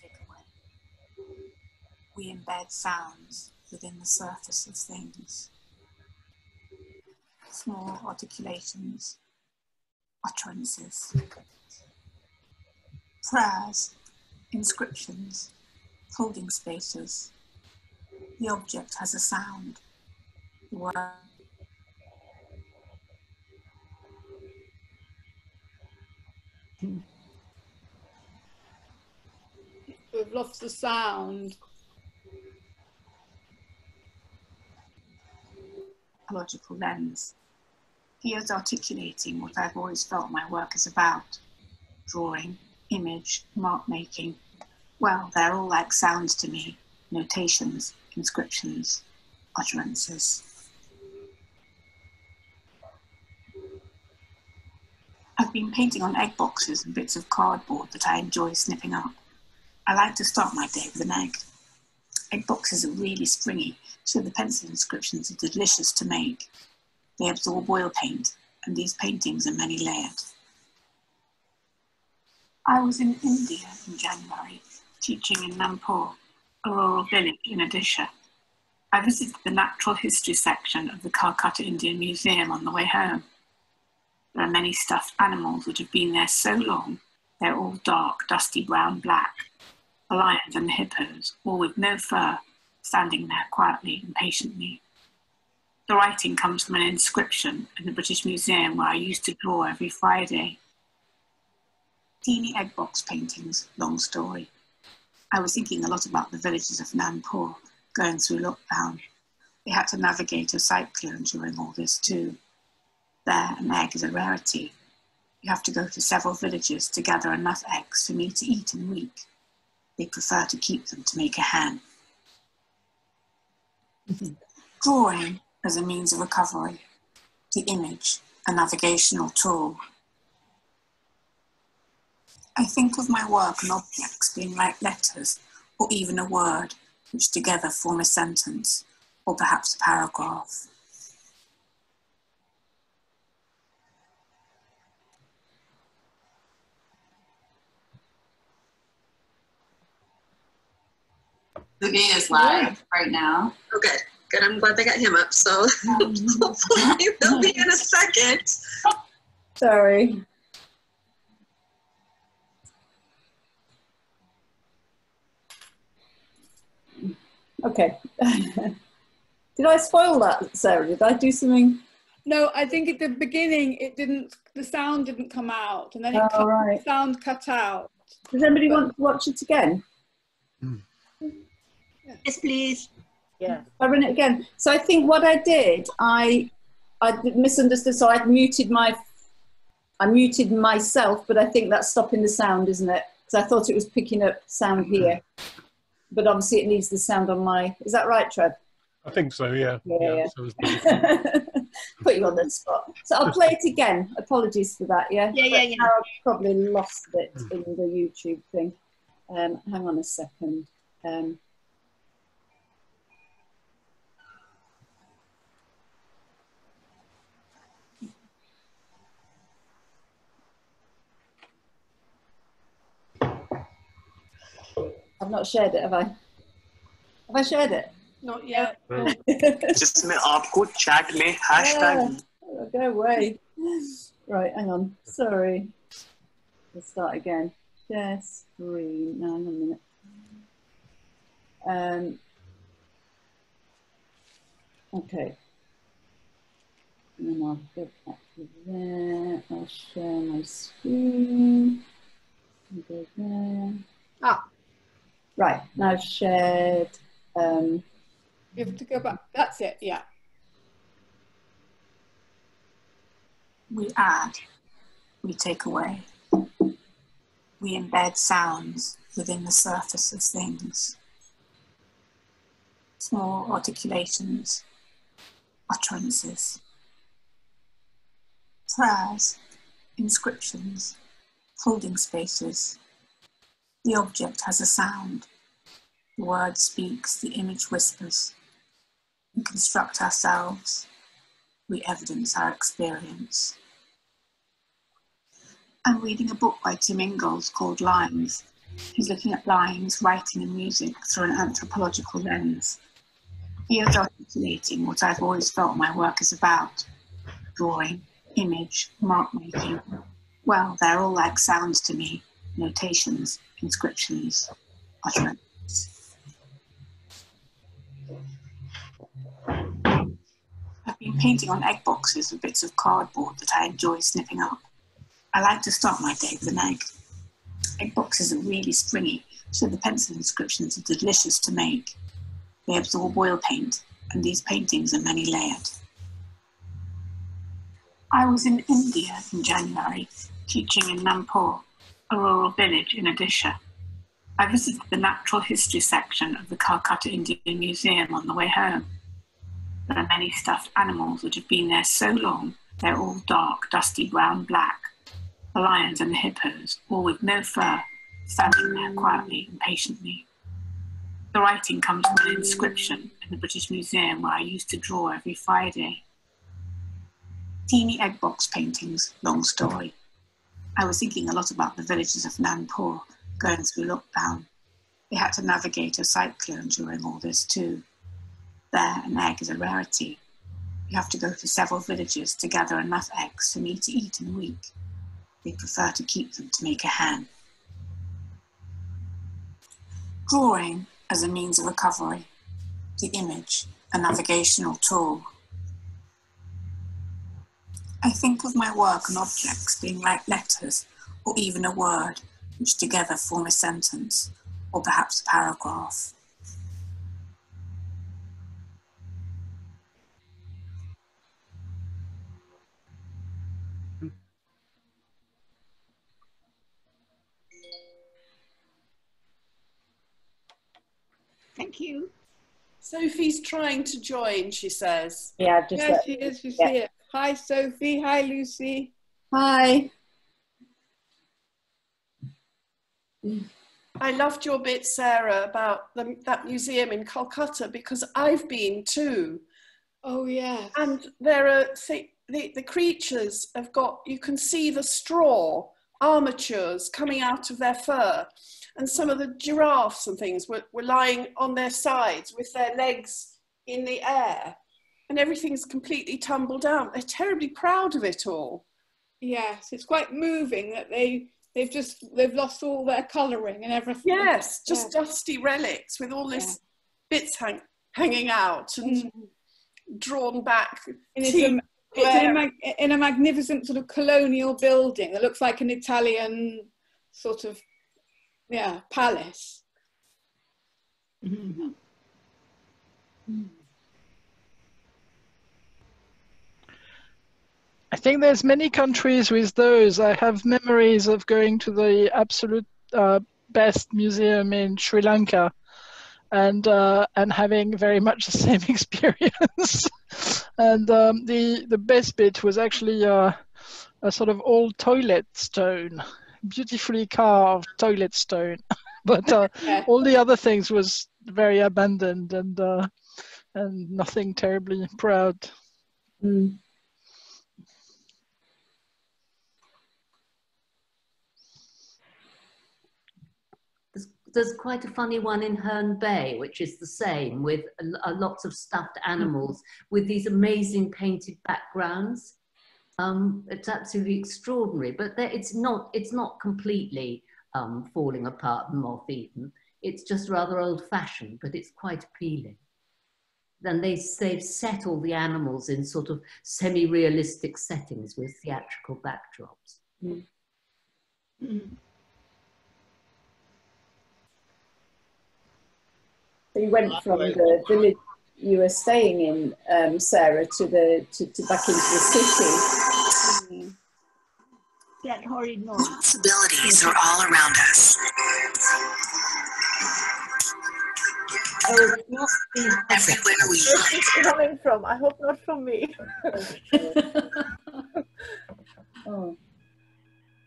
take away. We embed sounds within the surface of things. Small articulations, utterances, prayers, inscriptions, holding spaces. The object has a sound. The word. We've lost the sound. A logical lens. Here's articulating what I've always felt my work is about. Drawing, image, mark making. Well, they're all like sounds to me. Notations, inscriptions, utterances. I've been painting on egg boxes and bits of cardboard that I enjoy snipping up. I like to start my day with an egg. Egg boxes are really springy, so the pencil inscriptions are delicious to make. They absorb oil paint, and these paintings are many layered. I was in India in January, teaching in Nagpur, a rural village in Odisha. I visited the natural history section of the Calcutta Indian Museum on the way home. There are many stuffed animals that have been there so long, they're all dark, dusty brown black. The lions and the hippos, all with no fur, standing there quietly and patiently. The writing comes from an inscription in the British Museum where I used to draw every Friday. Teeny egg box paintings, long story. I was thinking a lot about the villages of Nagpur going through lockdown. They had to navigate a cyclone during all this too. There, an egg is a rarity. You have to go to several villages to gather enough eggs for me to eat in a week. They prefer to keep them to make a hen. Drawing as a means of recovery. The image, a navigational tool. I think of my work and objects being like letters, or even a word, which together form a sentence, or perhaps a paragraph. The game is live right now. Okay, good. I'm glad they got him up, so hopefully they'll be in a second. Sorry. Okay. Did I spoil that, Sarah? Did I do something? No, I think at the beginning it didn't. The sound didn't come out, and then it right. The sound cut out. Does anybody want to watch it again? Yes, please. Yeah. I run it again. So I think what I did, I misunderstood. So I muted myself, but I think that's stopping the sound, isn't it? Because I thought it was picking up sound here, but obviously it needs the sound on my. Is that right, Trev? I think so. Yeah. Yeah. So Put you on the spot. So I'll play it again. Apologies for that. Yeah. Yeah. I've probably lost it in the YouTube thing. Hang on a second. I've not shared it, have I? Have I shared it? Not yet. जिसमें आपको chat में hashtag. Go away. Right, hang on. Sorry. Let's start again. Share screen. No, hang on a minute. Okay. And then I'll go back to there. I'll share my screen. Go there. Right, now I've shared. You have to go back. That's it, yeah. We add, we take away. We embed sounds within the surface of things. Small articulations, utterances, prayers, inscriptions, holding spaces. The object has a sound. The word speaks, the image whispers. We construct ourselves. We evidence our experience. I'm reading a book by Tim Ingalls called Lines. He's looking at lines, writing and music through an anthropological lens. He is articulating what I've always felt my work is about: drawing, image, mark making. Well, they're all like sounds to me, notations, inscriptions, utterance. I've been painting on egg boxes with bits of cardboard that I enjoy snipping up. I like to start my day with an egg. Egg boxes are really springy, so the pencil inscriptions are delicious to make. They absorb oil paint, and these paintings are many layered. I was in India in January, teaching in Nampur, a rural village in Odisha. I visited the natural history section of the Calcutta Indian Museum on the way home. There are many stuffed animals that have been there so long, they're all dark, dusty brown black. The lions and the hippos, all with no fur, standing there quietly and patiently. The writing comes from an inscription in the British Museum where I used to draw every Friday. Teeny egg box paintings, long story. I was thinking a lot about the villages of Nagpur going through lockdown. They had to navigate a cyclone during all this too. There, an egg is a rarity. You have to go to several villages to gather enough eggs for me to eat in a week. They prefer to keep them to make a ham. Drawing as a means of recovery. The image, a navigational tool. I think of my work and objects being like letters, or even a word, which together form a sentence, or perhaps a paragraph. Thank you. Sophie's trying to join, she says. Yeah, I've just Yes, she is. She's here. Hi, Sophie. Hi, Lucy. Hi. I loved your bit, Sarah, about that museum in Calcutta, because I've been too. Oh, yeah. And there are the creatures have got, you can see the straw armatures coming out of their fur. And some of the giraffes and things were lying on their sides with their legs in the air. And everything's completely tumbled down. They're terribly proud of it all. Yes, it's quite moving that they've lost all their colouring and everything. Yes, just dusty relics with all this bits hanging out and drawn back. It's in a magnificent sort of colonial building that looks like an Italian sort of palace. Mm-hmm. I think there's many countries with those. I have memories of going to the absolute best museum in Sri Lanka and having very much the same experience. And the best bit was actually a sort of old toilet stone, beautifully carved toilet stone. But all the other things was very abandoned and nothing terribly proud. Mm. There's quite a funny one in Herne Bay, which is the same, with lots of stuffed animals with these amazing painted backgrounds. It's absolutely extraordinary, but it's not completely falling apart and moth-eaten. It's just rather old-fashioned, but it's quite appealing. Then they've set all the animals in sort of semi-realistic settings with theatrical backdrops. Mm. Mm. So you went from the village you were staying in, Sarah, to back into the city. That horrid noise. Possibilities are all around us. Oh, it's not Everywhere we look. Where's this coming from? I hope not from me. Oh,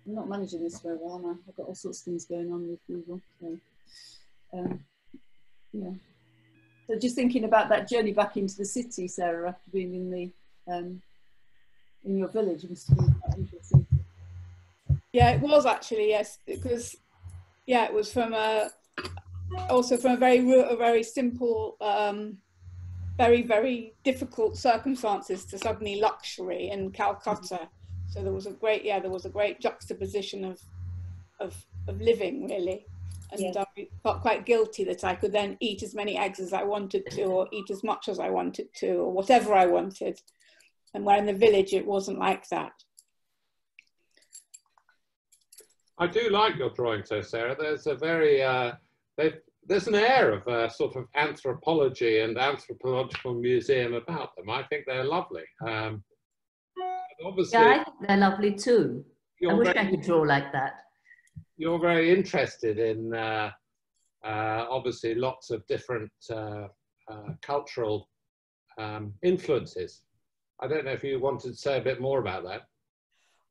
I'm not managing this very well, am I? I've got all sorts of things going on with Google. So, yeah. So just thinking about that journey back into the city, Sarah, after being in your village, it must have been quite interesting. Yeah, it was actually, yes, because Yeah, it was from also from a very simple, very, very difficult circumstances to suddenly luxury in Calcutta. So there was a great juxtaposition of living, really. And I felt quite guilty that I could then eat as many eggs as I wanted to, or eat as much as I wanted to, or whatever I wanted. And where in the village it wasn't like that. I do like your drawings, though, Sarah. There's a very there's an air of sort of anthropology and anthropological museum about them. I think they're lovely. Obviously, yeah, I think they're lovely too. I wish I could draw like that. You're very interested in obviously lots of different cultural influences. I don't know if you wanted to say a bit more about that.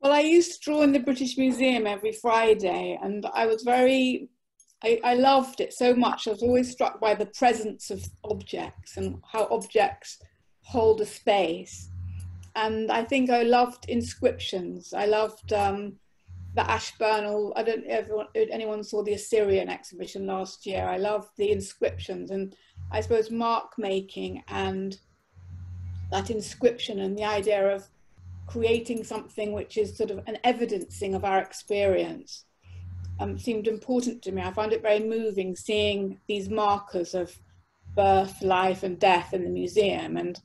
Well, I used to draw in the British Museum every Friday, and I was I loved it so much. I was always struck by the presence of objects and how objects hold a space. And I think I loved inscriptions. I loved the Ashburnham. I don't know if anyone saw the Assyrian exhibition last year. I loved the inscriptions, and I suppose mark making and that inscription and the idea of creating something which is sort of an evidencing of our experience seemed important to me. I found it very moving seeing these markers of birth, life and death in the museum, and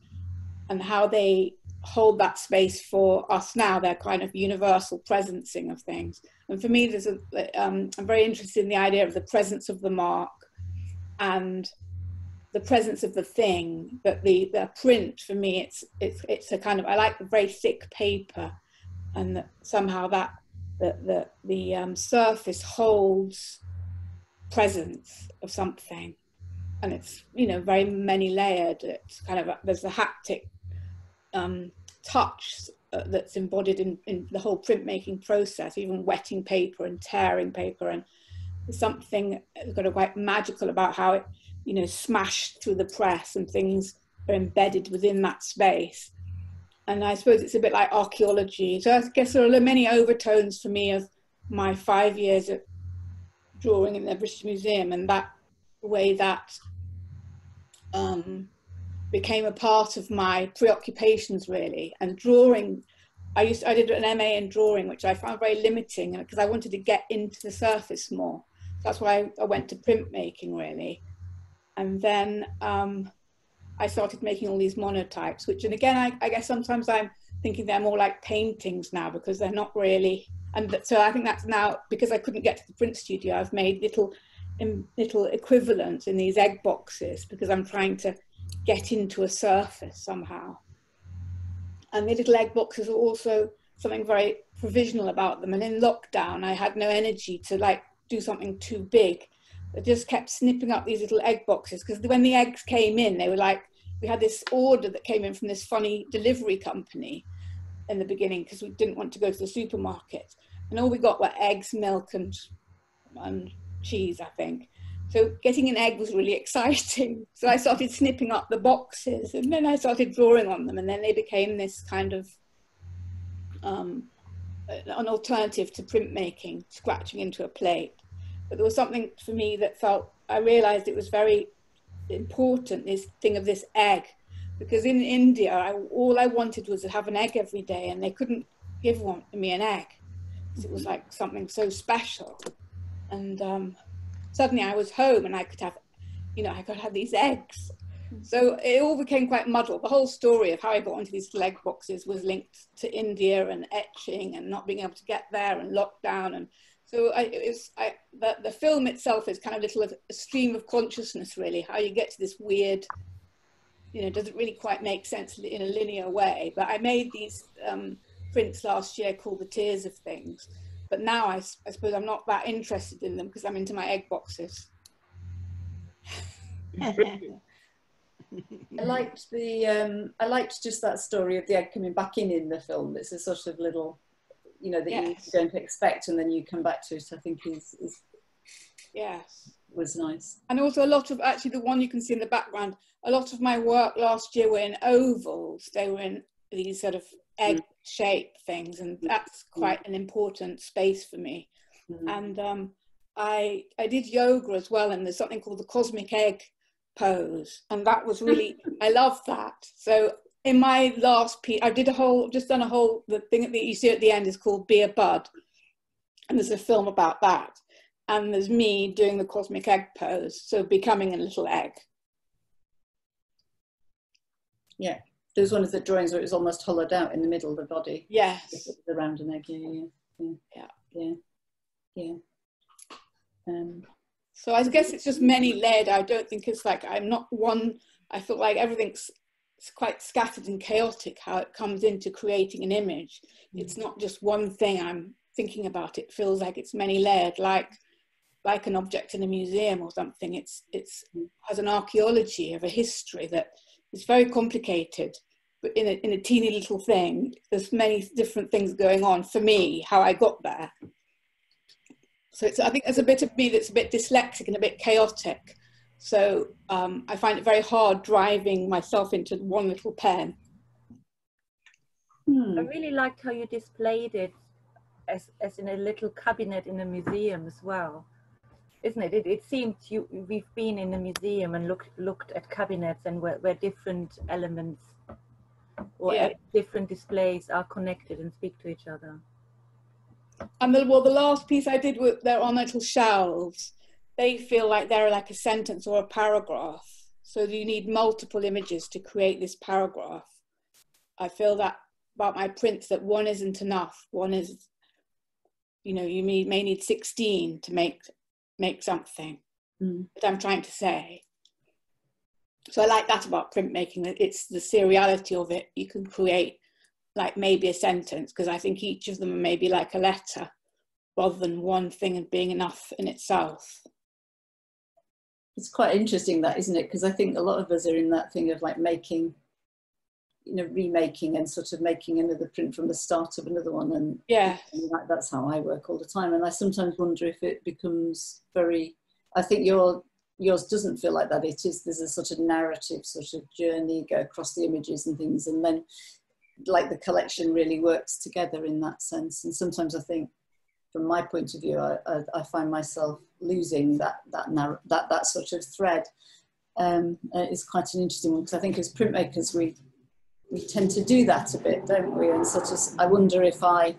how they hold that space for us now. They're kind of universal presencing of things. And for me, I'm very interested in the idea of the presence of the mark and the presence of the thing. But the print, for me, it's a kind of, I like the very thick paper, and that somehow that the surface holds presence of something, and it's, you know, very many layered. It's kind of there's a haptic touch that's embodied in the whole printmaking process, even wetting paper and tearing paper, and there's something kind of quite magical about how it, you know, smashed through the press and things are embedded within that space. And I suppose it's a bit like archaeology. So I guess there are many overtones for me of my 5 years of drawing in the British Museum, and that way that became a part of my preoccupations, really. And drawing, I did an MA in drawing, which I found very limiting because I wanted to get into the surface more. That's why I went to printmaking, really. And then I started making all these monotypes, which, and again, I guess sometimes I'm thinking they're more like paintings now, because they're not really. And so I think that's now, because I couldn't get to the print studio, I've made little equivalents in these egg boxes, because I'm trying to get into a surface somehow. And the little egg boxes are also something very provisional about them. And in lockdown, I had no energy to like do something too big. I just kept snipping up these little egg boxes, because when the eggs came in, they were like, we had this order that came in from this funny delivery company in the beginning, because we didn't want to go to the supermarket. And all we got were eggs, milk and cheese, I think. So getting an egg was really exciting. So I started snipping up the boxes, and then I started drawing on them, and then they became this kind of an alternative to printmaking, scratching into a plate. But there was something for me that I realized it was very important, this thing of this egg, because in India, all I wanted was to have an egg every day, and they couldn't give me an egg. It was like something so special. And suddenly I was home and I could have, you know, I could have these eggs. So it all became quite muddled. The whole story of how I got onto these egg boxes was linked to India and etching and not being able to get there and lockdown. And so the film itself is kind of a stream of consciousness, really, how you get to this weird, you know, doesn't really quite make sense in a linear way. But I made these prints last year called The Tears of Things. But now I suppose I'm not that interested in them because I'm into my egg boxes. I liked just that story of the egg coming back in the film. It's a sort of little, you know, that you don't expect and then you come back to it. I think was nice. And also a lot of, actually the one you can see in the background, a lot of my work last year were in ovals. They were in these sort of egg shape things, and that's quite an important space for me. And I did yoga as well, and there's something called the cosmic egg pose, and that was really, I love that. So in my last piece, I did the thing that you see at the end is called Be a Bud, and there's a film about that, and there's me doing the cosmic egg pose, so becoming a little egg. Yeah, there was one of the drawings where it was almost hollowed out in the middle of the body. Yes. Around an egg. Yeah. So I guess it's just many layered. I don't think it's like, I'm not one, I feel like everything's quite scattered and chaotic how it comes into creating an image. It's not just one thing I'm thinking about. It feels like it's many layered, like an object in a museum or something. It's has an archaeology of a history that is very complicated, but in a teeny little thing, there's many different things going on for me, how I got there. So I think there's a bit of me that's a bit dyslexic and a bit chaotic. So I find it very hard driving myself into one little pen. I really liked how you displayed it as in a little cabinet in a museum as well, isn't it? It seemed we've been in a museum and looked at cabinets and where different elements or different displays are connected and speak to each other. And the last piece I did, they're on little shelves. They feel like they're like a sentence or a paragraph. So you need multiple images to create this paragraph. I feel that about my prints, that one isn't enough. One is, you may need 16 to make something that I'm trying to say. So I like that about printmaking, that it's the seriality of it. You can create like maybe a sentence, because I think each of them are maybe like a letter rather than one thing and being enough in itself. It's quite interesting that, isn't it? Because I think a lot of us are in that thing of like making, remaking and sort of making another print from the start of another one. And that's how I work all the time. And I sometimes wonder if it becomes very, I think yours doesn't feel like that. There's a sort of narrative sort of journey, go across the images and things. And then like the collection really works together in that sense. And sometimes I think, from my point of view, I find myself losing that sort of thread. It's quite an interesting one, because I think as printmakers we tend to do that a bit, don't we? And sort of, I wonder if I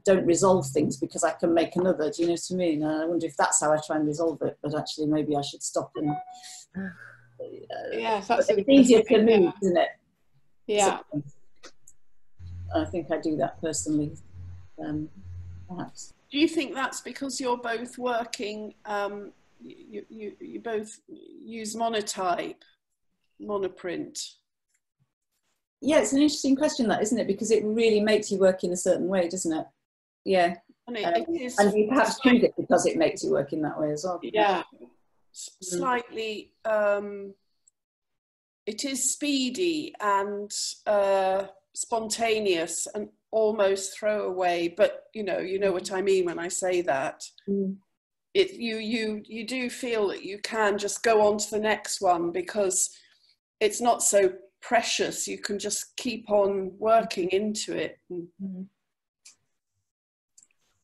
don't resolve things because I can make another. Do you know what I mean? And I wonder if that's how I try and resolve it. But actually, maybe I should stop and. It's easier to move, isn't it? Yeah. I think I do that personally, perhaps. Do you think that's because you're both working, you both use monotype, monoprint? Yeah, it's an interesting question, that, isn't it? Because it really makes you work in a certain way, doesn't it? Yeah. And you perhaps choose it because it makes you work in that way as well. Yeah. Slightly, it is speedy and spontaneous and almost throwaway, but you know what I mean when I say that. You do feel that you can just go on to the next one because it's not so precious. You can just keep on working into it.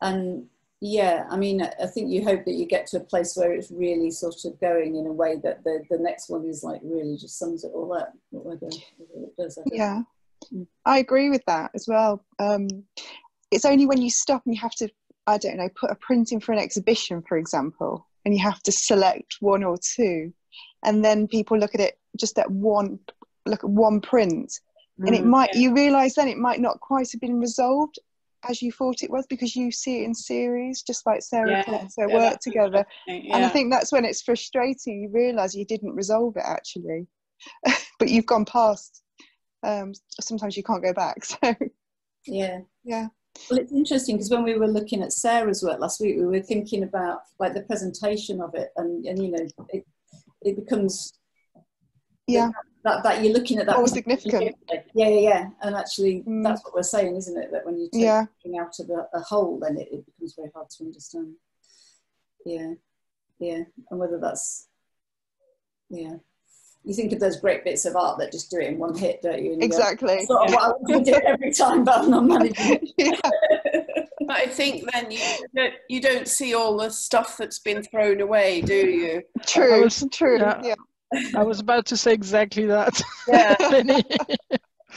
And yeah, I mean, I think you hope that you get to a place where it's really sort of going in a way that the next one is like really just sums it all up. Yeah, I agree with that as well. It's only when you stop and you have to, I don't know, put a print in for an exhibition, for example, and you have to select one or two, and then people look at it just at one print, and it might, you realise then it might not quite have been resolved as you thought it was, because you see it in series, just like Sarah collects their work together. And I think that's when it's frustrating. You realise you didn't resolve it actually, but you've gone past. Sometimes you can't go back. So yeah. Well, it's interesting because when we were looking at Sarah's work last week, we were thinking about like the presentation of it, and it becomes that you're looking at that more significant. Yeah, and actually that's what we're saying, isn't it? That when you take something out of a whole, then it becomes very hard to understand. Yeah, and whether that's you think of those great bits of art that just do it in one hit, don't you? And exactly. Sort of what I would do every time, but I'm not managing it. But I think then you don't see all the stuff that's been thrown away, do you? True, true. Yeah. I was about to say exactly that. Yeah. Penny.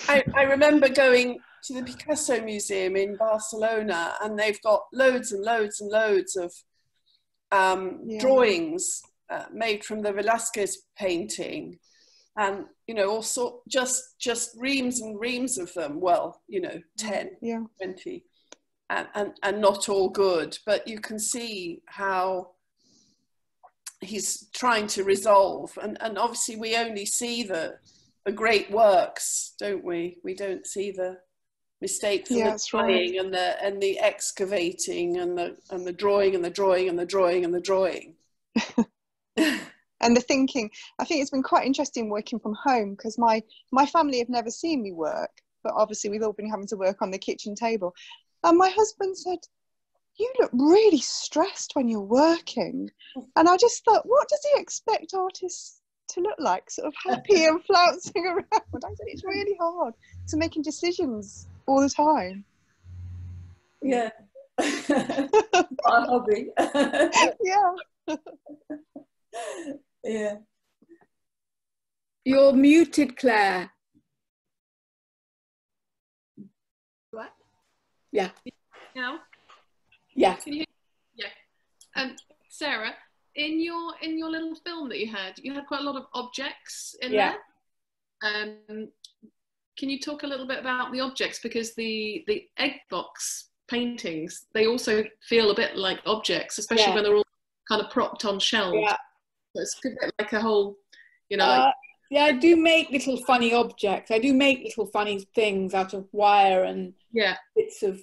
I remember going to the Picasso Museum in Barcelona, and they've got loads and loads and loads of drawings made from the Velázquez painting, and also just reams and reams of them. Well, 10, 20, and not all good, but you can see how he's trying to resolve, and obviously we only see the great works, don't we? We don't see the mistakes and the drawing and the excavating and the drawing and the drawing and the drawing and the drawing. And the thinking. I think it's been quite interesting working from home, because my family have never seen me work, but obviously we've all been having to work on the kitchen table. And my husband said, "You look really stressed when you're working." And I just thought, what does he expect artists to look like? Sort of happy and flouncing around. I said, it's really hard to making decisions all the time. Yeah. What a hobby. Yeah. Yeah. You're muted, Claire. What? Yeah. Now? Yeah. Can you hear? Yeah. Sarah, in your little film that you had quite a lot of objects in there. Can you talk a little bit about the objects, because the egg box paintings, they also feel a bit like objects, especially when they're all kind of propped on shelves. Yeah. So it's a bit like a whole, like. Yeah, I do make little funny objects. I do make little funny things out of wire and bits of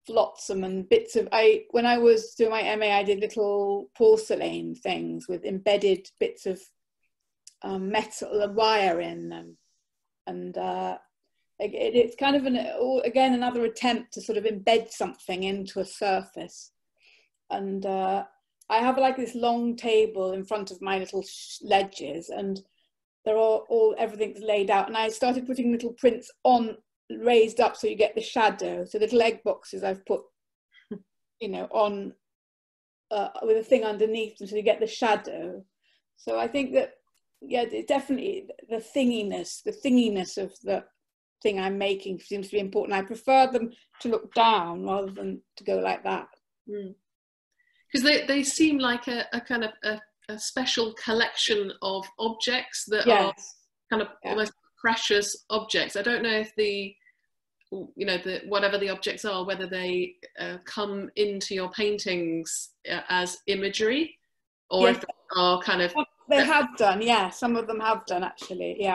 flotsam and bits of. When I was doing my MA, I did little porcelain things with embedded bits of metal, wire in them, and it's kind of again another attempt to sort of embed something into a surface. And I have like this long table in front of my little ledges, and they're everything's laid out, and I started putting little prints on, raised up, so you get the shadow. So little egg boxes I've put on with a thing underneath them, so you get the shadow. So I think that definitely the thinginess of the thing I'm making seems to be important. I prefer them to look down rather than to go like that. Because they seem like a kind of a special collection of objects that are kind of almost precious objects. I don't know if the whatever the objects are, whether they come into your paintings as imagery, or if they are kind of. They have done, some of them have done actually,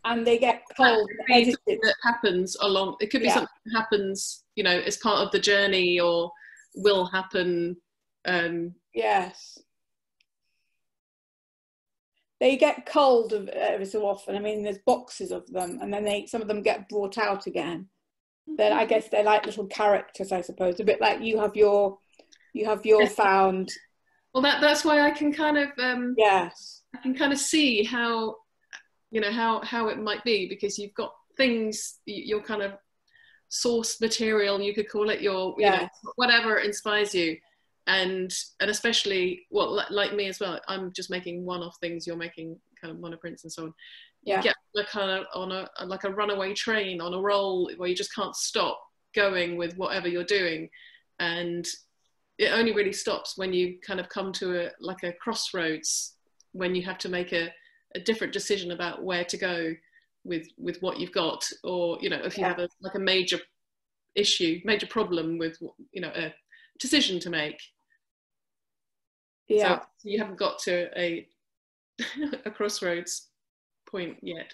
and they get cold. That happens along. It could be something that happens, as part of the journey, or will happen. Yes. They get culled every so often. I mean, there's boxes of them, and then some of them get brought out again. Then I guess they're like little characters, I suppose. A bit like you have your found. Well, that's why I can kind of I can kind of see how how it might be, because you've got things, your kind of source material, you could call it, your whatever inspires you. And especially, like me as well, I'm just making one-off things. You're making kind of monoprints and so on. You get kind of on a runaway train on a roll where you just can't stop going with whatever you're doing, and it only really stops when you kind of come to a crossroads, when you have to make a different decision about where to go with what you've got, or if you have a major major problem with a decision to make. So you haven't got to a crossroads point yet.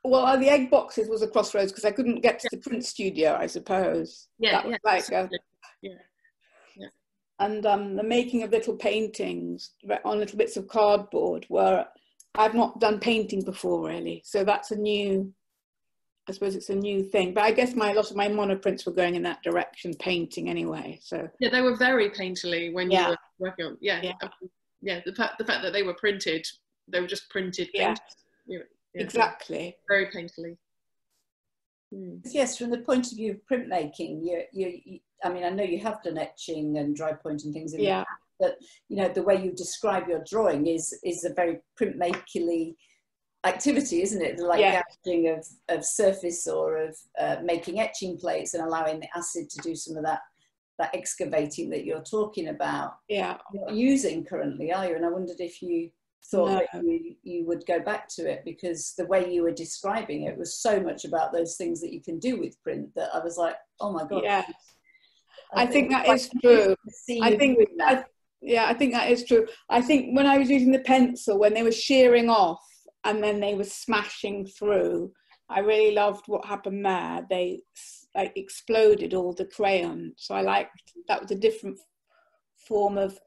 Well, the egg boxes was a crossroads because I couldn't get to the print studio, I suppose. That was And the making of little paintings on little bits of cardboard, where I've not done painting before really. So that's I suppose it's a new thing. But I guess a lot of my monoprints were going in that direction, painting anyway. So they were very painterly when you were working on. The fact that they were printed, they were just printed. Exactly. Very painterly. Yes, from the point of view of printmaking, I mean, I know you have done etching and dry point and things in the past, but you know, the way you describe your drawing is a very printmakerly activity, isn't it? Like gouging of surface, or of making etching plates and allowing the acid to do some of that excavating that you're talking about. You're not using currently, are you? And I wondered if you thought that you would go back to it, because the way you were describing it was so much about those things that you can do with print that I was like, oh my god. I think that is true. I think that is true. I think when I was using the pencil, when they were shearing off and then they were smashing through, I really loved what happened there. They like exploded all the crayon, so I liked that. Was a different form of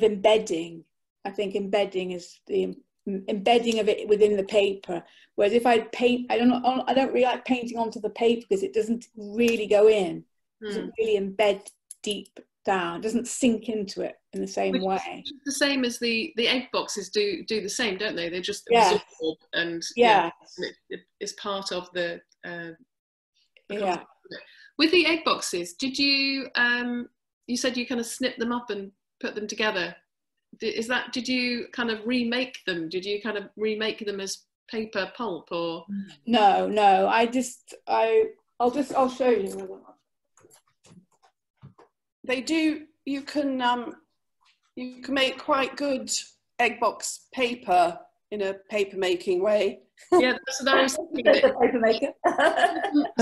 embedding. I think embedding is the embedding of it within the paper. Whereas if I paint, I don't really like painting onto the paper because it doesn't really go in. It doesn't really embed deep down. It doesn't sink into it in the same way. The same as the egg boxes do the same, don't they? They just absorb and it's part of the With the egg boxes, did you you said you kind of snip them up and put them together? Did you kind of remake them? Did you kind of remake them as paper pulp, or? No, I'll show you. They do. You can make quite good egg box paper in a paper making way. Yeah, that's what I was thinking. Paper maker.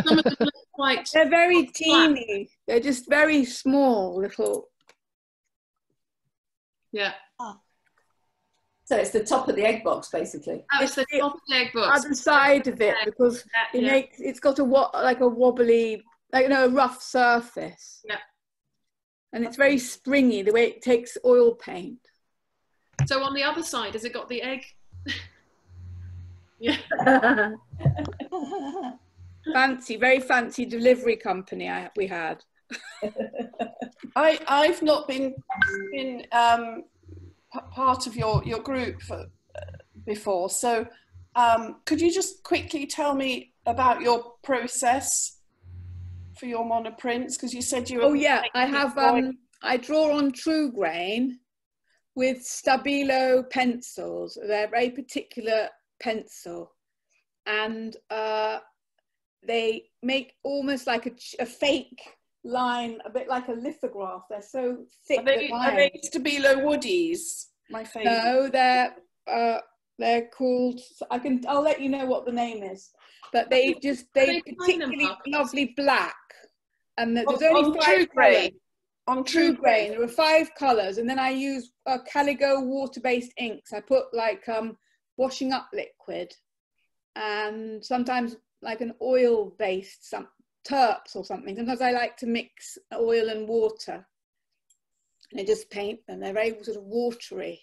Some of them look quite. They're very teeny. They're just very small little. Yeah. So it's the top of the egg box, basically. Oh, it's the top of the egg box. Other side of it, because it's got a wobbly, a rough surface. Yeah. And it's very springy, the way it takes oil paint. So on the other side, has it got the egg? Yeah. Very fancy delivery company we had. I've not been part of your group before, so could you just quickly tell me about your process for your monoprints? Because you said you were... Oh yeah, I have. I draw on true grain with Stabilo pencils. They're a very particular pencil, and they make almost like a fake line, a bit like a lithograph. They're so thick. Are they Stabilo Woodies? My favourite. No, they're called. I'll let you know what the name is. But they particularly lovely black, and there's only 5 colours. On true grain, there were 5 colours, and then I use Caligo water-based inks. I put like washing up liquid, and sometimes like an oil-based terps or something. Sometimes I like to mix oil and water, and I just paint them. They're very sort of watery.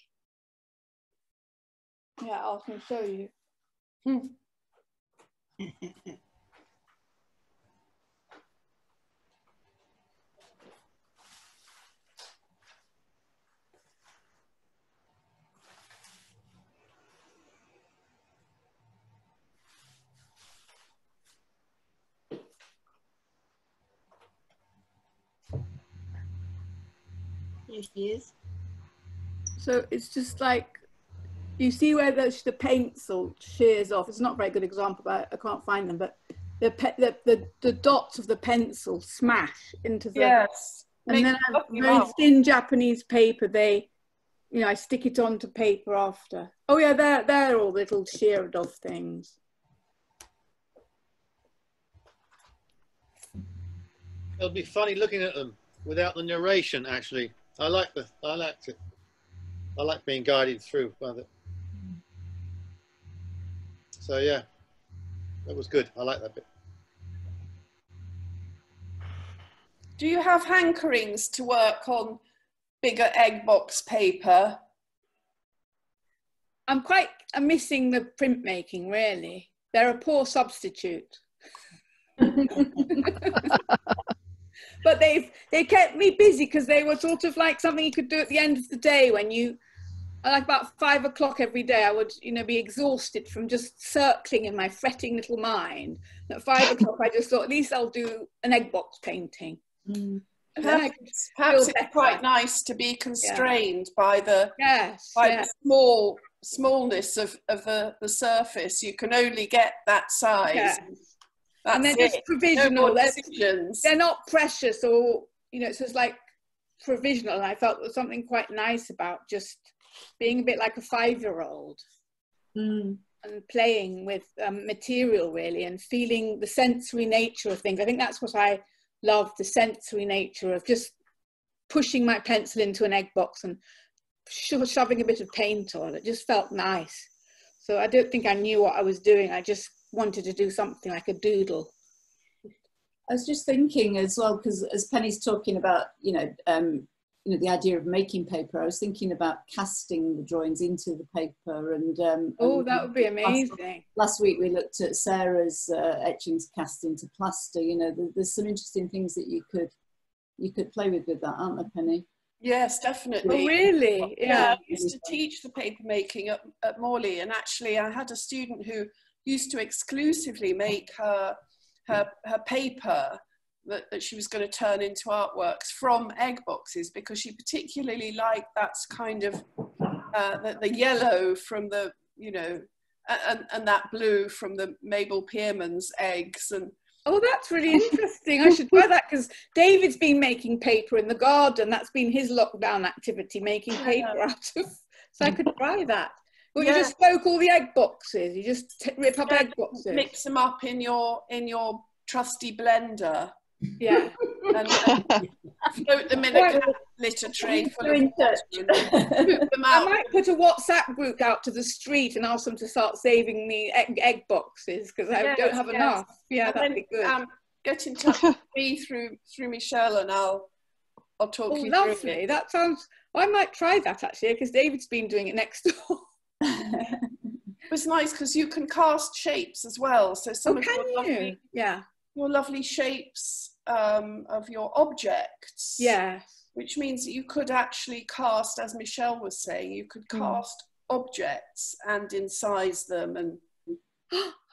Yeah, I can show you. Here she is. So it's just like, you see where the pencil shears off. It's not a very good example, but I can't find them. But the dots of the pencil smash into the... Yes. And then I have very thin Japanese paper. I stick it onto paper after. Oh yeah, they're all little sheared off things. It'll be funny looking at them without the narration, actually. I liked it. I like being guided through by it. So yeah, that was good. I like that bit. Do you have hankerings to work on bigger egg box paper? I'm missing the printmaking, really. They're a poor substitute. But they kept me busy, because they were sort of like something you could do at the end of the day when you like about 5 o'clock every day, I would, you know, be exhausted from just circling in my fretting little mind. And at 5 o'clock, I just thought, at least I'll do an egg box painting. Mm. Perhaps it's quite nice to be constrained by the the smallness of the surface. You can only get that size. Yes. That's and they're just provisional. No they're not precious, or, you know, it's just like provisional. And I felt there was something quite nice about just being a bit like a 5-year-old and playing with material, really, and feeling the sensory nature of things. I think that's what I love, the sensory nature of just pushing my pencil into an egg box and shoving a bit of paint on. It just felt nice. So I don't think I knew what I was doing. I just wanted to do something like a doodle. I was just thinking as well, because as Penny's talking about, you know, the idea of making paper, I was thinking about casting the drawings into the paper, and that would be amazing. Last week we looked at Sarah's etchings cast into plaster. You know, there's some interesting things that you could play with that, aren't there, Penny? Yes, definitely. Oh, really? Yeah, I used to teach the paper making at Morley, and actually I had a student who used to exclusively make her paper that she was going to turn into artworks from egg boxes, because she particularly liked that kind of the yellow from the, you know, and that blue from the Mabel Pearman's eggs. And oh, that's really interesting. I should try that, because David's been making paper in the garden. That's been his lockdown activity, making paper out of, so I could try that. Well, you just soak all the egg boxes. You just rip up egg boxes. Mix them up in your trusty blender. Yeah. and float them in a litter tray full of water. I might put a WhatsApp group out to the street and ask them to start saving me egg boxes, because I don't have enough. Yeah, that'd be good. Get in touch with me through Michelle, and I'll talk you through it. Lovely. That sounds. I might try that actually, because David's been doing it next door. It was nice because you can cast shapes as well. So some of your lovely shapes of your objects. Yeah. Which means that you could actually cast, as Michelle was saying, you could cast objects and incise them. And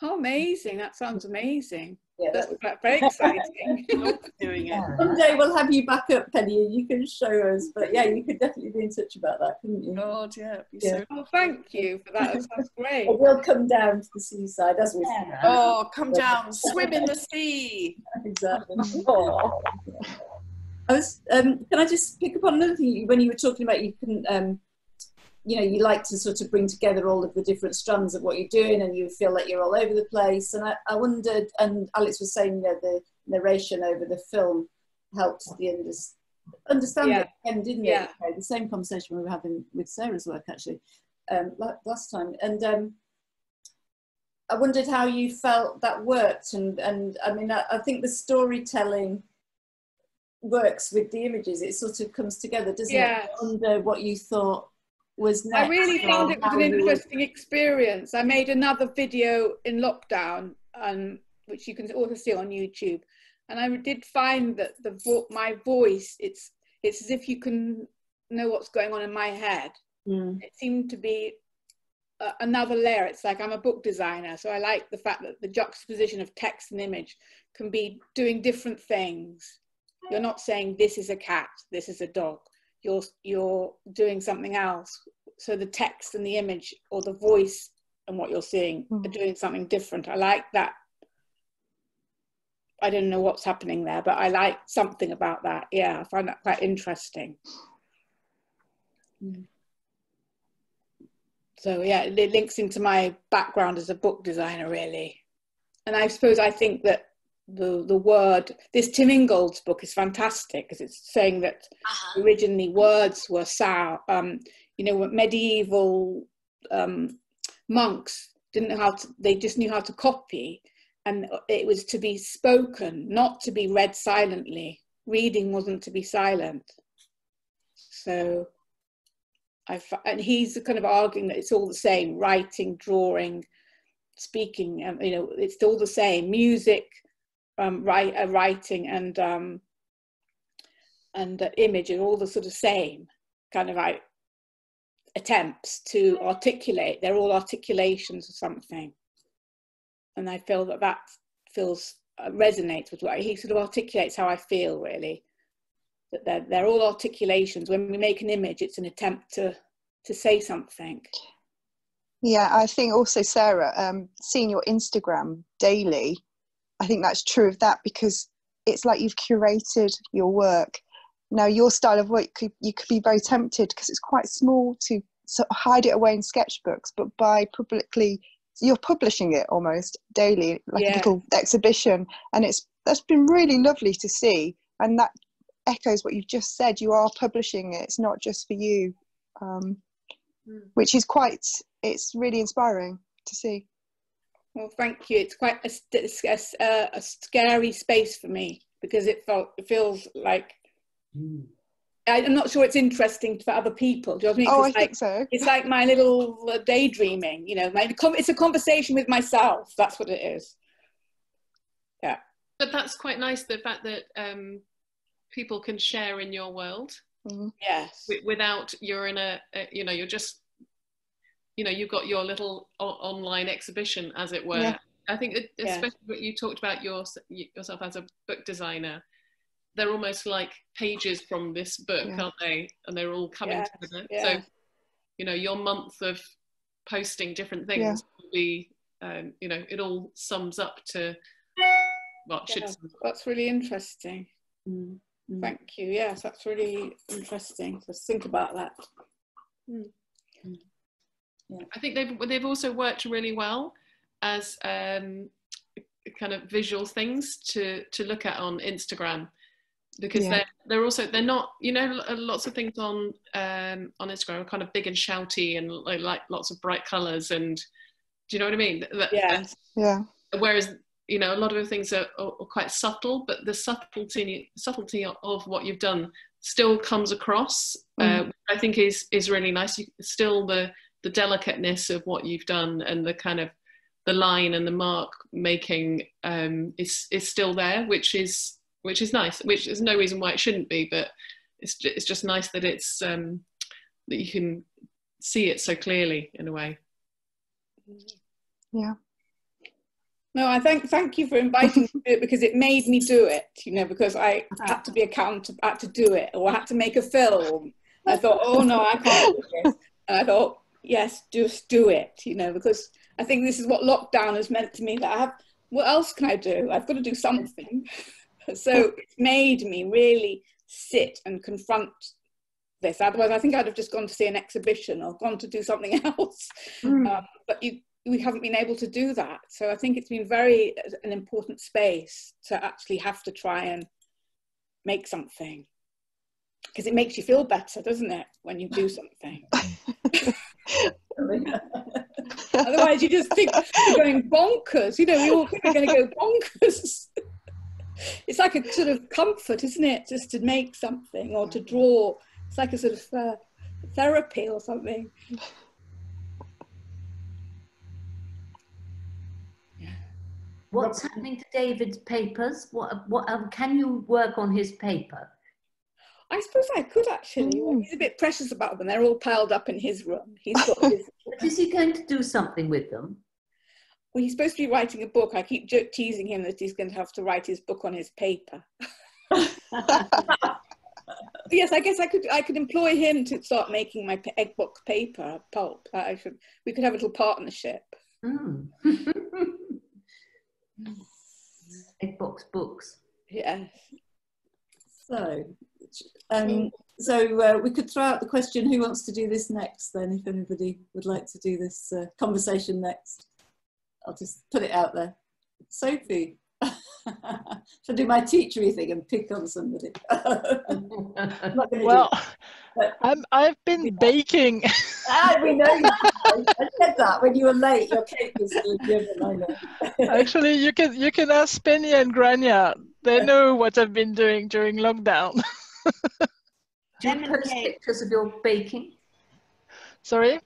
how amazing! That sounds amazing. Yeah, that's very exciting. Doing it. One day we'll have you back up, Penny, and you can show us. But yeah, you could definitely be in touch about that, couldn't you? God, yeah. So thank you for that. That sounds great. We'll come down to the seaside, as we say. Oh, come down, swim in the sea. Exactly. I was. Can I just pick up on another thing when you were talking about you couldn't. You know, you like to sort of bring together all of the different strands of what you're doing, and you feel like you're all over the place. And I wondered, and Alex was saying that the narration over the film helped the understand it, and didn't it? Yeah. The same conversation we were having with Sarah's work actually last time. And I wondered how you felt that worked. And I mean, I think the storytelling works with the images. It sort of comes together, doesn't it? I wonder what you thought was next. I really found it was an interesting experience. I made another video in lockdown, which you can also see on YouTube, and I did find that my voice, it's as if you can know what's going on in my head. It seemed to be another layer. It's like I'm a book designer, so I like the fact that the juxtaposition of text and image can be doing different things. You're not saying this is a cat, this is a dog. You're doing something else. So the text and the image, or the voice and what you're seeing, are doing something different. I like that. I don't know what's happening there, but I like something about that. Yeah, I find that quite interesting. So yeah, it links into my background as a book designer, really. And I suppose I think that the word, this Tim Ingold's book is fantastic, because it's saying that originally words were sound. You know, medieval monks didn't know how to, they just knew how to copy, and it was to be spoken, not to be read silently. Reading wasn't to be silent. So and he's kind of arguing that it's all the same: writing, drawing, speaking, you know, it's all the same. Music, writing and image are all the sort of same kind of attempts to articulate. They're all articulations of something. And I feel that that resonates with what he sort of articulates how I feel, really. That they're all articulations. When we make an image, it's an attempt to say something. Yeah, I think also, Sarah, seeing your Instagram daily, I think that's true of that, because it's like you've curated your work. Now, your style of work, you could be very tempted, because it's quite small, to sort of hide it away in sketchbooks, but by publicly, you're publishing it almost daily, like a little exhibition, and that's been really lovely to see, and that echoes what you've just said. You are publishing it, it's not just for you, which is it's really inspiring to see. Well, thank you. It's quite a scary space for me, because it feels like, I'm not sure it's interesting for other people. Do you know what I mean? I think so. It's like my little daydreaming, you know, it's a conversation with myself. That's what it is. Yeah. But that's quite nice, the fact that people can share in your world. Yes. Without you're in you're just, you've got your little online exhibition, as it were. Yeah. I think especially what you talked about yourself as a book designer, they're almost like pages from this book, aren't they? And they're all coming together. So, your month of posting different things will be, it all sums up to what should. That's really interesting. Thank you. Yes, that's really interesting. Let's think about that. I think they've also worked really well as kind of visual things to look at on Instagram, because they're not, lots of things on Instagram are kind of big and shouty and like lots of bright colors, and do you know what I mean? Whereas a lot of the things are quite subtle, but the subtlety of what you've done still comes across. I think is really nice. Still the delicateness of what you've done, and the kind of the line and the mark making is still there, which is nice. Which is no reason why it shouldn't be, but it's just nice that it's that you can see it so clearly in a way. Yeah. No, I thank you for inviting me to do it, because it made me do it, because I had to be accountable, had to do it, or I had to make a film. I thought, oh no, I can't do this. And I thought, yes, just do it, because I think this is what lockdown has meant to me, that what else can I do? I've got to do something. So it's made me really sit and confront this. Otherwise, I think I'd have just gone to see an exhibition or gone to do something else. But we haven't been able to do that. So I think it's been an important space to actually have to try and make something. Because it makes you feel better, doesn't it, when you do something? Otherwise, you just think you're going bonkers. We all think we're going to go bonkers. It's like a sort of comfort, isn't it, just to make something or to draw. It's like a sort of therapy or something. What's happening to David's papers? What can you work on his paper? I suppose I could actually. He's a bit precious about them. They're all piled up in his room. He's got his. But is he going to do something with them? Well, he's supposed to be writing a book. I keep teasing him that he's going to have to write his book on his paper. Yes, I guess I could employ him to start making my egg box paper pulp. We could have a little partnership. Egg box books. Yes. So we could throw out the question, who wants to do this next then, if anybody would like to do this conversation next. I'll just put it out there. Sophie. Should I do my teachery thing and pick on somebody? Well, I've been baking. We know you. I said that when you were late. Your cake was still given. I know. Actually, you can ask Penny and Grania. They know what I've been doing during lockdown. Do you post pictures of your baking? Sorry?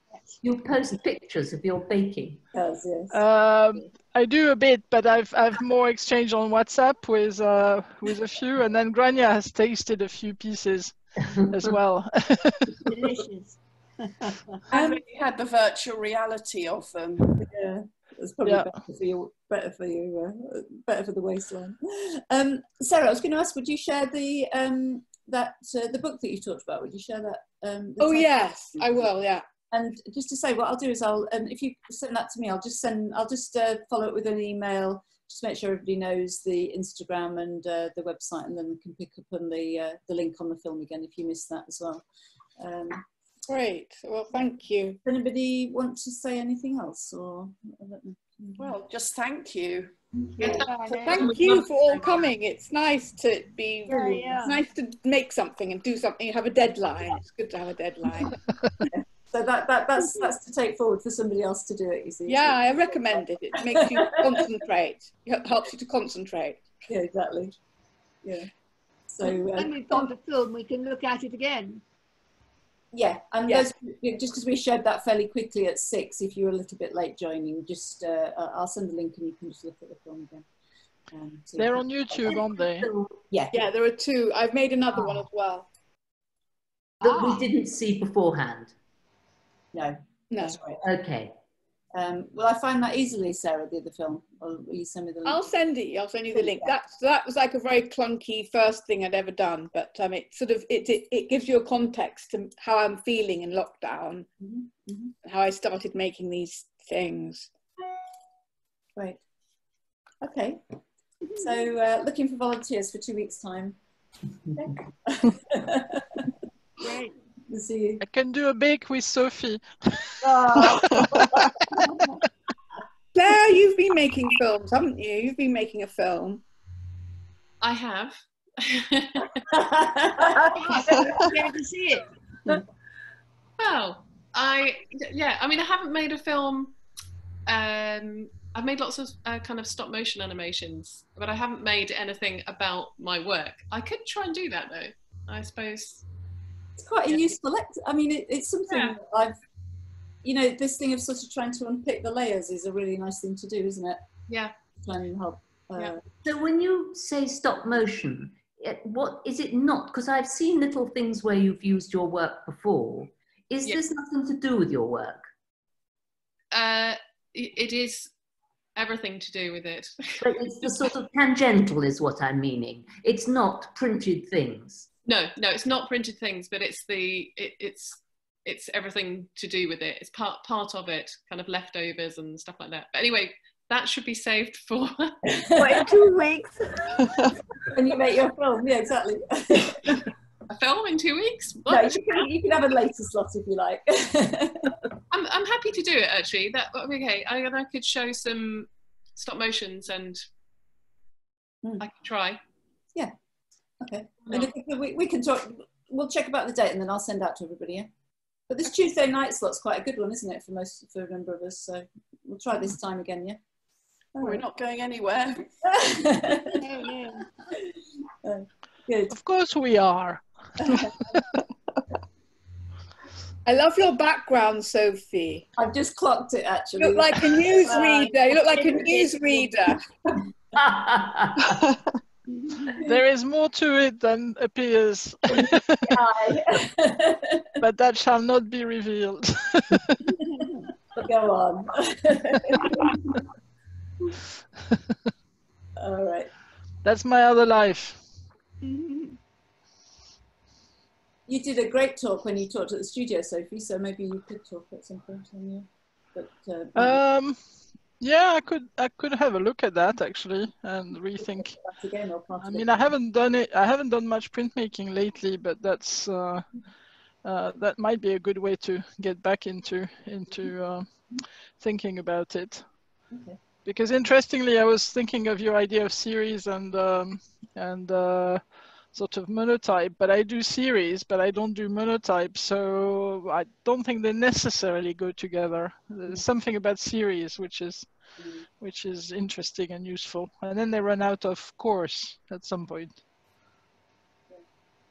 You post pictures of your baking? Yes, yes. I do a bit, but I've more exchanged on WhatsApp with a few, and then Grania has tasted a few pieces as well. Delicious. And really had the virtual reality of them. Yeah, it's probably better for the waistline. Sarah, I was going to ask, would you share the the book that you talked about? Would you share that? Oh yes, I will. Yeah. And just to say, what I'll do is if you send that to me, I'll just follow it with an email. Just make sure everybody knows the Instagram and the website, and then we can pick up on the link on the film again if you missed that as well. Great. Well, thank you. Does anybody want to say anything else, or I don't know. Well, just thank you. Yeah. Thank you for all coming. It's nice to be. It's nice to make something and do something. You have a deadline. It's good to have a deadline. So that's to take forward for somebody else to do it, you see. Yeah, I recommend it. It makes you concentrate. It helps you to concentrate. Yeah, exactly. Yeah. So when we've got the film, we can look at it again. Yeah, and just because we shared that fairly quickly at 6, if you're a little bit late joining, just I'll send the link and you can just look at the film again. So they're on YouTube, aren't they? Yeah. Yeah, there are 2. I've made another one as well. That we didn't see beforehand. No. That's right. Okay. Will I find that easily, Sarah, the other film? Or will you send me the link? I'll send you the link. That was like a very clunky first thing I'd ever done, but it sort of it gives you a context to how I'm feeling in lockdown, how I started making these things. Great. Okay. So looking for volunteers for 2 weeks' time. Great. We'll see you. I can do a bake with Sophie. Claire, you've been making films, haven't you? You've been making a film. I have. Going to see it. Well, I mean, I haven't made a film. I've made lots of kind of stop motion animations, but I haven't made anything about my work. I could try and do that though, I suppose. It's quite a useful, I mean, it's something that I've, this thing of sort of trying to unpick the layers is a really nice thing to do, isn't it? Yeah. Try and help. So when you say stop motion, what is it not? Because I've seen little things where you've used your work before. Is this nothing to do with your work? It is everything to do with it. But it's the sort of tangential is what I'm meaning. It's not printed things. No, it's not printed things, but it's it's everything to do with it. It's part of it, kind of leftovers and stuff like that. But anyway, that should be saved for in 2 weeks. When you make your film, yeah, exactly. A film in 2 weeks? No, you can have a later slot if you like. I'm happy to do it actually. Okay. I could show some stop motions and I could try. Yeah. Okay. And we can talk. We'll check about the date and then I'll send out to everybody. Yeah. But this Tuesday night slot's quite a good one, isn't it, for a number of us? So we'll try this time again. Yeah. We're not going anywhere. Good. Of course we are. I love your background, Sophie. I've just clocked it, actually. You look like a newsreader. You look like a newsreader. There is more to it than appears. But that shall not be revealed. Go on. All right. That's my other life. You did a great talk when you talked at the studio, Sophie, so maybe you could talk at some point on you. But, yeah, I could have a look at that actually and rethink. I mean, I haven't done it. I haven't done much printmaking lately, but that's that might be a good way to get back into thinking about it. Okay. Because interestingly, I was thinking of your idea of series and sort of monotype, but I do series, but I don't do monotype, so I don't think they necessarily go together. There's something about series which is interesting and useful, and then they run out of course at some point.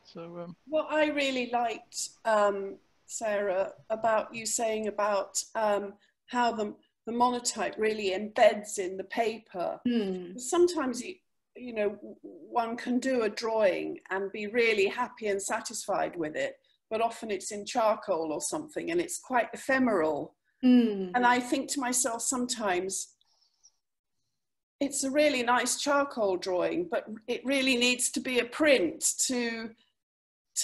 So what I really liked, Sarah, about you saying about how the monotype really embeds in the paper. Sometimes one can do a drawing and be really happy and satisfied with it, but often it's in charcoal or something, and it's quite ephemeral. Mm. And I think to myself sometimes, it's a really nice charcoal drawing, but it really needs to be a print to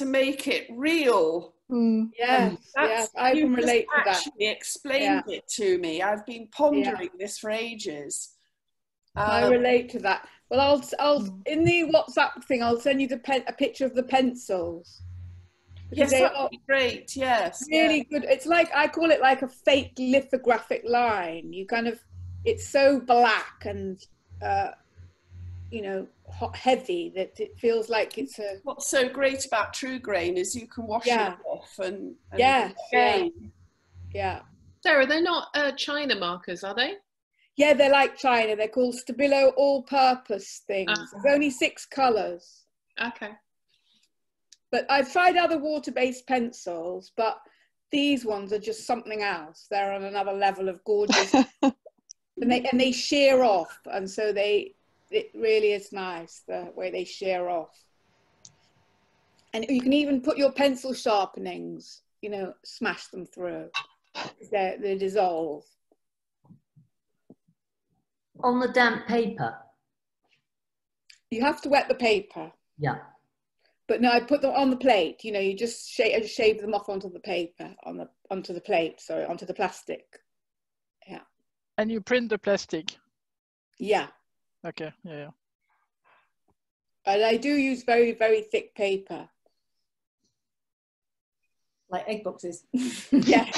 make it real. Mm. Yes, yes, I can relate to that. Actually explained it to me. I've been pondering this for ages. I relate to that. Well, I'll in the WhatsApp thing, I'll send you a picture of the pencils. Yes, that'd be great. Yes, really good. It's like, I call it like a fake lithographic line. You kind of, it's so black and you know, heavy that it feels like it's a. What's so great about True Grain is you can wash it off and yeah. Sarah, they're not China markers, are they? Yeah, they're like China. They're called Stabilo all-purpose things. There's only 6 colours. Okay. But I've tried other water-based pencils, but these ones are just something else. They're on another level of gorgeous. and they shear off, and so it really is nice the way they shear off. And you can even put your pencil sharpenings, you know, smash them through. They dissolve. On the damp paper? You have to wet the paper. Yeah. But no, I put them on the plate. You know, you just shave them off onto the paper, onto the plate, sorry, onto the plastic. Yeah. And you print the plastic? Yeah. Okay, yeah. And I do use very, very thick paper. Like egg boxes. Yeah.